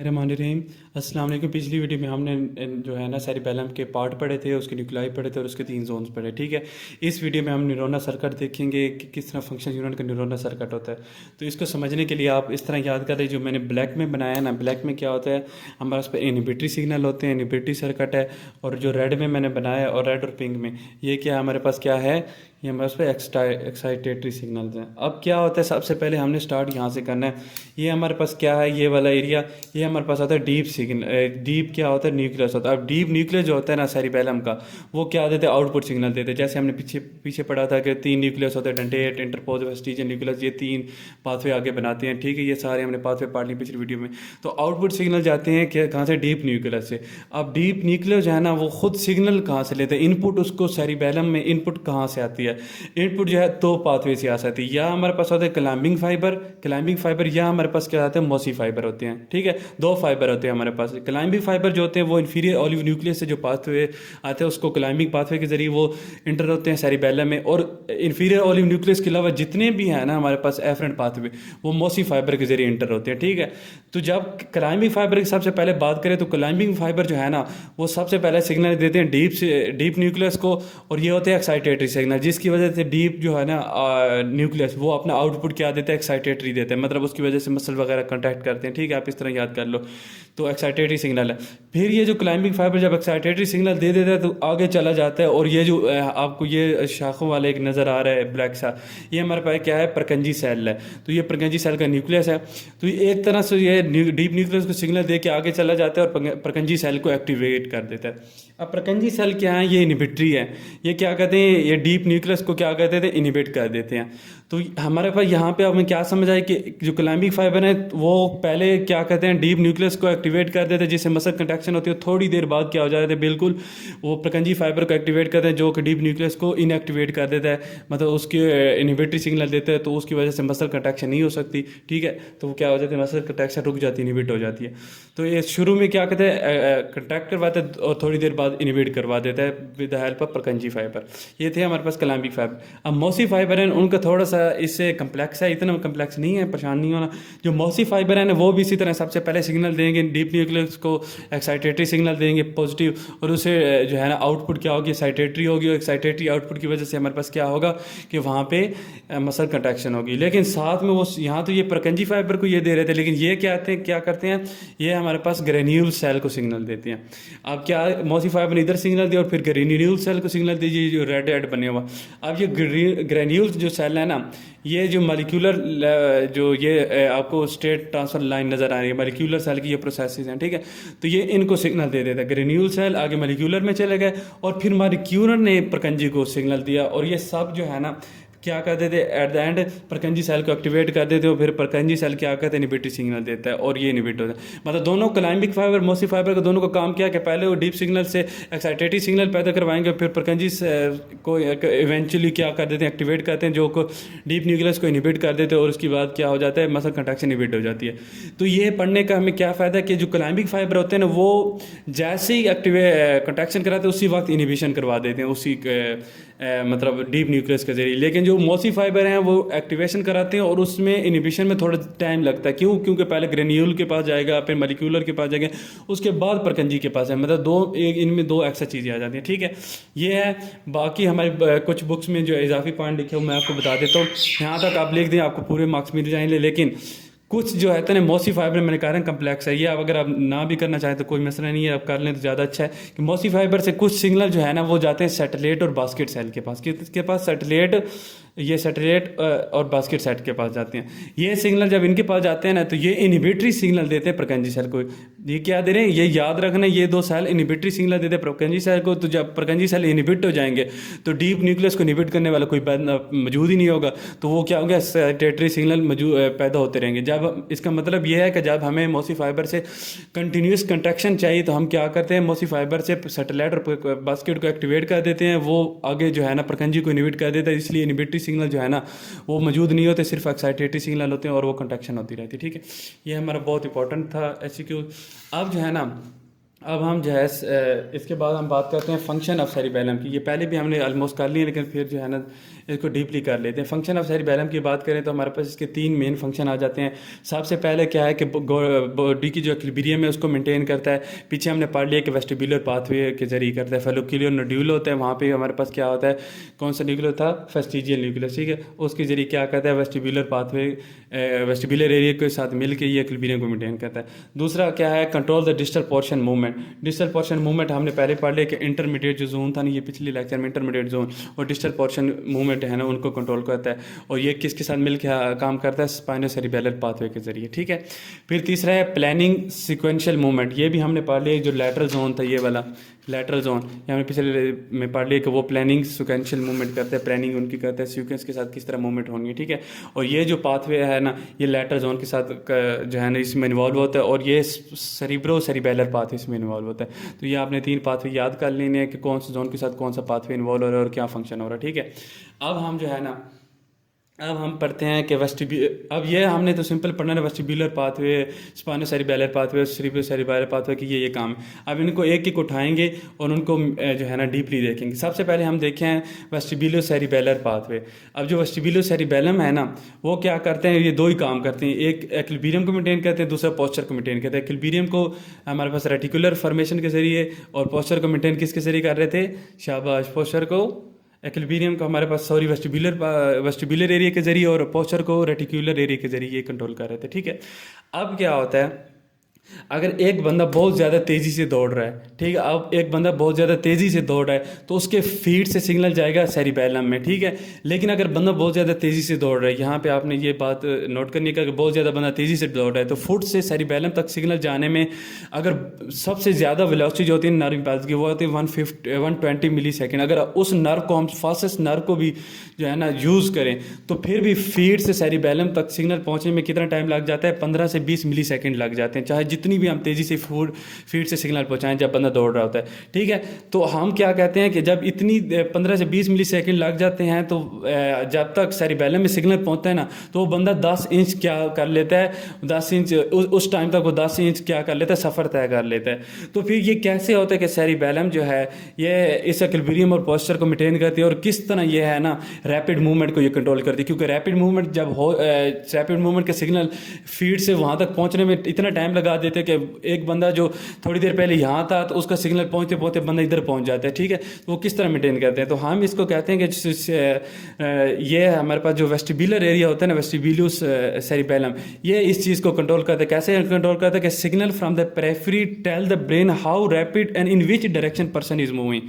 रहीम। अस्सलाम वालेकुम। पिछली वीडियो में हमने जो है ना सेरिबेलम के पार्ट पढ़े थे, उसके न्यूक्लाई पढ़े थे और उसके 3 जोन्स पढ़े। ठीक है, इस वीडियो में हम न्यूरोनल सर्किट देखेंगे कि किस तरह फंक्शन यूनिट का न्यूरोनल सर्किट होता है। तो इसको समझने के लिए आप इस तरह याद कर रहे, जो मैंने ब्लैक में बनाया है ना, ब्लैक में क्या होता है, हमारे पास इनहिबिटरी सिग्नल होते हैं, इनहिबिटरी सर्किट है। और जो रेड में मैंने बनाया और रेड और पिंक में ये क्या है, हमारे पास क्या है, ये हमारे पास एक्साइटेटरी सिग्नल्स हैं। अब क्या होता है, सबसे पहले हमने स्टार्ट यहाँ से करना है। ये हमारे पास क्या है, ये वाला एरिया, ये हमारे पास आता है डीप सिग्नल। डीप क्या होता है, न्यूक्लियस होता है। अब डीप न्यूक्लियस जो होता है ना सेरिबेलम का, वो क्या देते हैं, आउटपुट सिग्नल देते हैं। जैसे हमने पीछे पीछे पढ़ा था कि 3 न्यूक्लियस होते हैं, डेंटेट, इंटरपोज, वेस्टिजियल न्यूक्लियस, ये 3 पाथवे आगे बनाते हैं। ठीक है, ये सारे हमने पाथवे पढ़ ली पिछली वीडियो में। तो आउटपुट सिग्नल जाते हैं कहाँ से, डीप न्यूक्लियस से। अब डीप न्यूक्लियस जो है ना, वो खुद सिग्नल कहाँ से लेते हैं, इनपुट उसको सेरिबेलम में इनपुट कहाँ से आती है, इनपुट जो है 2 पाथवे से आ सकती है। या हमारे पास होते हैं क्लाइंबिंग फाइबर, या हमारे पास क्या आते हैं, मोसी फाइबर होते हैं। ठीक है, 2 फाइबर होते हैं हमारे पास। क्लाइंबिंग फाइबर जो होते हैं वो इन्फीरियर ऑलिव न्यूक्लियस से जो पाथवे आते हैं, उसको क्लाइंबिंग पाथवे के जरिए वो इंटर होते हैं सेरिबेलम में। और इन्फीरियर ऑलिव न्यूक्लियस के अलावा जितने भी हैं ना हमारे पास एफरेंट पाथवे, वो मोसी फाइबर के जरिए इंटर होते हैं। ठीक है, तो जब क्लाइंबिंग फाइबर की सबसे पहले बात करें, तो क्लाइंबिंग फाइबर जो है ना, वो सबसे पहले सिग्नल देते हैं डीप न्यूक्लियस को। और ये होते हैं एक्साइटेटरी सिग्नल, जिसकी वजह से डीप जो है ना न्यूक्लियस, वो अपना आउटपुट क्या देता है, एक्साइटेटरी देते हैं। मतलब उसकी वजह से मसल वगैरह कॉन्टैक्ट करते हैं। ठीक है, आप इस तरह याद कर लो। तो एक्साइटेटरी सिग्नल है। फिर ये जो क्लाइंबिंग फाइबर जब एक्साइटेटरी सिग्नल दे देता है, तो आगे चला जाता है। और ये जो आपको ये शाखों वाला एक नज़र आ रहा है ब्लैक सा, ये हमारे पास क्या है, परकंजी सेल है। तो ये परकंजी सेल का न्यूक्लियस है। तो ये एक तरह से ये डीप न्यूक्लियस को सिग्नल दे के आगे चला जाता है और परकंजी सेल को एक्टिवेट कर देता है। अब परकंजी सेल क्या है, ये इनहिबिटरी है। ये क्या कहते हैं, ये डीप न्यूक्लियस को क्या कहते थे, इनहिबिट कर देते हैं। तो हमारे पास यहाँ पे हमें क्या समझ आए कि जो क्लाइंबिंग फाइबर है, वो पहले क्या कहते हैं, डीप न्यूक्लियस को एक्टिवेट कर देते हैं, जिससे मसल कंट्रैक्शन होती है। थोड़ी देर बाद क्या हो जाता है, बिल्कुल वो परकंजी फाइबर को एक्टिवेट करते हैं, जो कि डीप न्यूक्लियस को इनएक्टिवेट कर देता है, मतलब उसके इनहिबिटरी सिग्नल देता है। तो उसकी वजह से मसल कंट्रैक्शन नहीं हो सकती। ठीक है, तो वो क्या हो जाती है, मसल कंट्रैक्शन रुक जाती है, इनहिबिट हो जाती है। तो ये शुरू में क्या कहते हैं, कंट्रैक्ट करवाते हैं और थोड़ी देर बाद इनहिबिट करवा देता है with the help of Purkinje fibre. ये थे हमारे पास क्लाइंबिंग फाइबर। अब मोसी फाइबर है, उनका थोड़ा सा इससे कम्प्लेक्स है, इतना कम्प्लेक्स नहीं है, परेशान नहीं होना। जो मोसी फाइबर है ना, वो भी इसी तरह सबसे पहले सिग्नल देंगे डीप न्यूक्लियस को, एक्साइटेटरी सिग्नल देंगे पॉजिटिव, और उसे जो है ना आउटपुट क्या होगी, एक्साइटेटरी होगी। और एक्साइटेटरी आउटपुट की वजह से हमारे पास क्या होगा कि वहाँ पे मसल कंट्रैक्शन होगी। लेकिन साथ में वो यहाँ तो ये परकंजी फाइबर को ये दे रहे थे, लेकिन ये क्या करते हैं, ये हमारे पास ग्रेन्यूल सेल को सिग्नल देते हैं। अब क्या, मोसी फाइबर ने इधर सिग्नल दिया और फिर ग्रेन्यूल सेल को सिग्नल दीजिए, जो रेड रेड बने हुआ। अब ये ग्रेन्यूल जो सेल है ना, ये जो मॉलिक्यूलर जो ये आपको स्टेट ट्रांसफर लाइन नज़र आ रही है, मॉलिक्यूलर सेल की ये प्रोसेसेस हैं। ठीक है, तो ये इनको सिग्नल दे देता है। ग्रेन्यूल सेल आगे मॉलिक्यूलर में चले गए, और फिर मॉलिक्यूलर ने परकंजी को सिग्नल दिया। और ये सब जो है ना क्या कर देते, at the end Purkinje cell को एक्टिवेट कर देते हो। फिर परकंजी सेल क्या करते हैं, इनहिबिटरी सिग्नल देता है, और ये इनहिबिट होता है। मतलब दोनों क्लाइंबिंग फाइबर, मोसी फाइबर का दोनों का काम क्या है कि पहले वो डीप सिग्नल से एक्साइटेटरी सिग्नल पैदा करवाएंगे, फिर परकंजी को इवेंचुअली क्या कर देते हैं, एक्टिवेट करते हैं, जो को डीप न्यूक्लियस को इनहिबिट कर देते हैं। और उसके बाद क्या हो जाता है, मसल कंट्रैक्शन इनहिबिट हो जाती है। तो ये पढ़ने का हमें क्या फ़ायदा है कि जो क्लाइंबिंग फाइबर होते हैं ना, वो जैसे ही कंट्रैक्शन कराते हैं, उसी वक्त इनहिबिशन करवा देते हैं, उसी मतलब डीप न्यूक्लियस के जरिए। लेकिन जो मोसी फाइबर हैं, वो एक्टिवेशन कराते हैं, और उसमें इनहिबिशन में थोड़ा टाइम लगता है। क्यों? क्योंकि पहले ग्रेन्यूल के पास जाएगा, फिर मॉलिक्यूलर के पास जाएगा, उसके बाद परकंजी के पास है। मतलब इनमें दो एक्स्ट्रा चीज़ें आ जाती हैं। ठीक है, ये है। बाकी हमारी कुछ बुक्स में जो इजाफी पॉइंट लिखे हो मैं आपको बता देता हूँ। यहाँ तक आप लिख दें, आपको पूरे मार्क्स मिल जाएंगे। लेकिन कुछ जो है ना मोसी फाइबर, मैंने कहा कम्प्लेक्स है ये। अब अगर आप ना भी करना चाहें तो कोई मसला नहीं है, आप कर लें तो ज़्यादा अच्छा है। कि मोसी फाइबर से कुछ सिग्नल जो है ना, वो जाते हैं सैटेलाइट और बास्केट सेल के पास। किसके पास? सैटेलाइट, ये सैटेलाइट और बास्केट सेट के पास जाते हैं। ये सिग्नल जब इनके पास जाते हैं ना, तो ये इनहिबिटरी सिग्नल देते हैं परकंजी सेल को। ये क्या दे रहे हैं, ये याद रखना, ये 2 सेल इनहिबिटरी सिग्नल देते हैं परकंजी सेल को। तो जब परकंजी सेल इनहिबिट हो जाएंगे, तो डीप न्यूक्लियस को इनहिबिट करने वाला कोई मौजूद ही नहीं होगा। तो वो क्या होगा, सैटेलाइट सिग्नल पैदा होते रहेंगे। जब इसका मतलब ये है कि जब हमें मोसी फाइबर से कंटिन्यूस कंट्रैक्शन चाहिए, तो हम क्या करते हैं, मोसी फाइबर से सैटेलाइट और बास्केट को एक्टिवेट कर देते हैं। वो आगे जो है ना परकंजी को इनहिबिट कर देता है। इसलिए इनहिबिटरी सिग्नल जो है ना, वो मौजूद नहीं होते, सिर्फ एक्साइटेटरी सिग्नल होते हैं, और वो कंट्रैक्शन होती रहती है। ठीक है, ये हमारा बहुत इंपॉर्टेंट था एचसीक्यू। अब जो है ना, अब हम जो है इसके बाद हम बात करते हैं फंक्शन ऑफ सेरिबेलम की। ये पहले भी हमने ऑलमोस्ट कर लिए, लेकिन फिर जो है ना इसको डीपली कर लेते हैं। फंक्शन ऑफ सेरिबेलम की बात करें तो हमारे पास इसके तीन मेन फंक्शन आ जाते हैं। सबसे पहले क्या है कि बॉडी की जो इक्विलिब्रियम है उसको मेंटेन करता है। पीछे हमने पढ़ लिया कि वेस्टिबुलर पाथवे के जरिए करता है। फेलोक्यूलर नोड्यूल होता है, वहाँ पे हमारे पास क्या होता है, कौन सा न्यूक्लियर था, फेस्टिजियल न्यूक्लियस, ठीक है। उसके जरिए क्या करता है, वेस्टिबुलर पाथवे वेस्टिबुलर एरिया के साथ मिलकर ये इक्विलिब्रियम को मेंटेन करता है। दूसरा क्या है, control the distal portion movement. Distal portion movement हमने पहले पढ़ लिया कि इंटरमीडिएट जो जोन था ना, ये पिछले लेक्चर में, इंटरमीडिएट जोन और डिस्टल पोर्शन मूवमेंट है ना, उनको कंट्रोल करता है। और ये किसके साथ मिलकर काम करता है, स्पाइनोसेरिबेलर पाथवे के जरिए, ठीक है। फिर तीसरा है प्लानिंग सिक्वेंशियल मूवमेंट। ये भी हमने पढ़ लिया, जो लैटरल जोन था, ये वाला लैटरल जोन, ये हमने पिछले में पढ़ लिया कि वो प्लानिंग सिक्वेंशियल मूवमेंट करते हैं। प्लानिंग उनकी करते हैं सीक्वेंस के साथ किस तरह मूवमेंट होनी है, ठीक है। और ये जो पाथवे है ना, ये लैटरल जोन के साथ जो है ना इसमें इन्वॉल्व होता है, और ये सेरिब्रो सेरिबेलर पाथवे इसमें इन्वॉल्व होता है। तो ये आपने तीन पाथवे याद कर लेने हैं कि कौन सा जोन के साथ कौन सा पाथवे इन्वॉल्व हो रहा है और क्या फंक्शन हो रहा है, ठीक है। अब हम जो है ना, अब हम पढ़ते हैं कि अब ये हमने तो सिंपल पढ़ना है, वेस्टिबुलर पाथवे, स्पाइनोसेरिबेलर पाथवे, सेरिब्रोसेरिबेलर पाथवे की ये काम है। अब इनको एक एक उठाएंगे और उनको जो है ना डीपली देखेंगे। सबसे पहले हम देखें हैं वेस्टिबुलर सेरिबेलर पाथवे। अब जो वेस्टिबुलर सेरिबेलम है ना, वो क्या करते हैं, ये दो ही काम करते हैं। एक एक्विलिब्रियम को मेंटेन करते हैं, दूसरा पोस्चर को मेंटेन करते हैं। एक्विलिब्रियम को हमारे पास रेटिकुलर फॉर्मेशन के जरिए, और पोस्चर को मेंटेन किसके जरिए कर रहे थे, शाबाश, पोस्चर को, एक्विलिब्रियम को हमारे पास सॉरी वेस्टिबुलर एरिया के जरिए, और पोस्चर को रेटिकुलर एरिया के जरिए ये कंट्रोल कर रहे थे, ठीक है। अब क्या होता है, अगर एक बंदा बहुत ज़्यादा तेज़ी से दौड़ रहा है, ठीक है, अब एक बंदा बहुत ज़्यादा तेज़ी से दौड़ रहा है तो उसके फीट से सिग्नल जाएगा सेरिबेलम में, ठीक है। लेकिन अगर बंदा बहुत ज़्यादा तेज़ी से दौड़ रहा है, यहाँ पे आपने ये बात नोट करनी है कि अगर बहुत ज़्यादा बंदा तेज़ी से दौड़ रहा है तो फुट से सेरिबेलम तक सिग्नल जाने में अगर सबसे ज़्यादा वेलोसिटी जो होती है नर्व इम्पल्स की, वो होती है 120 मिली सेकेंड। अगर उस नर्व को हम फास्टेस्ट नर्व को भी जो है ना यूज़ करें तो फिर भी फीट से सेरिबेलम तक सिग्नल पहुँचने में कितना टाइम लग जाता है, 15 से 20 मिली सेकेंड लग जाते हैं, चाहे जितनी भी हम तेज़ी से फीट से सिग्नल पहुंचाएं जब बंदा दौड़ रहा होता है, ठीक है। तो हम क्या कहते हैं कि जब इतनी 15 से 20 मिली सेकेंड लग जाते हैं तो जब तक सेरिबेलम में सिग्नल पहुंचता है ना, तो वो बंदा 10 इंच क्या कर लेता है, 10 इंच उस टाइम तक वो 10 इंच क्या कर लेता है, सफ़र तय कर लेता है। तो फिर ये कैसे होता है कि सेरिबेलम जो है ये इस एक्विलिब्रियम और पोस्चर को मेंटेन करती है, और किस तरह ये है ना रैपिड मूवमेंट को ये कंट्रोल करती है। क्योंकि रैपिड मूवमेंट जब हो, रैपिड मूवमेंट के सिग्नल फीट से वहाँ तक पहुँचने में इतना टाइम लगा देते हैं कि एक बंदा जो थोड़ी देर पहले यहाँ था तो उसका सिग्नल पहुँचते पहुँचते बंदा इधर पहुँच जाता है, ठीक है। तो वो किस तरह मेंटेन करते हैं, तो हम इसको कहते हैं कि ये हमारे पास जो वेस्टिबुलर एरिया होता है ना, वेस्टिबुलस सेरिबेलम, ये इस चीज़ को कंट्रोल करता है। कैसे कंट्रोल करता है कि signal from the periphery tell the brain how rapid and in which direction person is moving.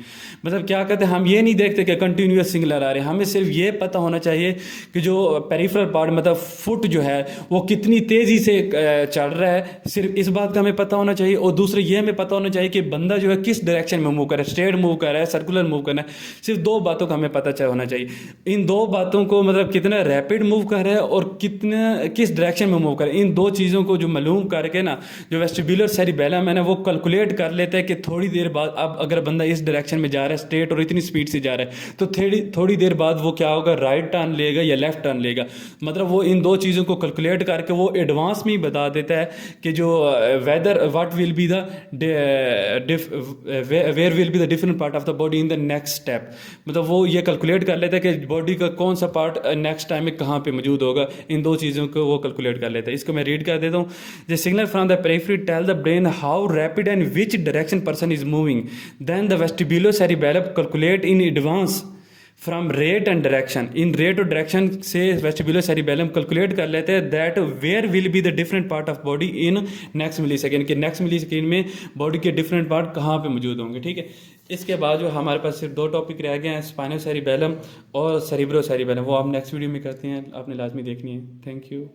मतलब क्या कहते हैं, हम ये नहीं देखते कि कंटिन्यूस सिग्नल आ रहे हैं, हमें सिर्फ ये पता होना चाहिए कि जो पेरिफेरल पार्ट मतलब फुट जो है वो कितनी तेज़ी से चल रहा है, सिर्फ इस बात का हमें पता होना चाहिए। और दूसरे ये हमें पता होना चाहिए कि बंदा जो है किस डायरेक्शन में मूव कर रहा है, स्ट्रेट मूव कर रहा है, सर्कुलर मूव कर रहा है। सिर्फ दो बातों का हमें पता होना चाहिए। इन दो बातों को मतलब कितना रैपिड मूव कर रहा है और कितना किस डायरेक्शन में मूव कर रहा है, इन दो चीज़ों को जो मालूम करके ना जो वेस्टिबुलर सेरिबेलम है ना, वो कैलकुलेट कर लेता है कि थोड़ी देर बाद अब अगर बंदा इस डायरेक्शन में जा रहा है स्ट्रेट और इतनी स्पीड से जा रहा है तो थोड़ी देर बाद वो क्या होगा, राइट टर्न लेगा या लेफ्ट टर्न लेगा। मतलब वो इन दो चीज़ों को कैलकुलेट करके वो एडवांस में ही बता देता है कि जो whether what will be the where will be the different part of the body in the next step. मतलब वो ये कैलकुलेट कर लेता है कि बॉडी का कौन सा पार्ट नेक्स्ट टाइम में कहाँ पे मौजूद होगा। इन दो चीज़ों को वो कैलकुलेट कर लेता है। इसको मैं रीड कर देता हूँ। The signal from the periphery tell the brain how rapid and which direction person is moving, then the vestibular cerebellum calculate in advance from rate and direction. In rate और direction से vestibular cerebellum calculate कर लेते हैं that where will be the different part of body in next millisecond, के next millisecond में body के different part कहाँ पे मौजूद होंगे, ठीक है। इसके बाद जो हमारे पास सिर्फ दो टॉपिक रह गए हैं, स्पाइनल सेरिबेलम और सेरिब्रो सेरिबेलम, वो हम नेक्स्ट वीडियो में करते हैं, आपने लाजमी देखनी है। Thank you.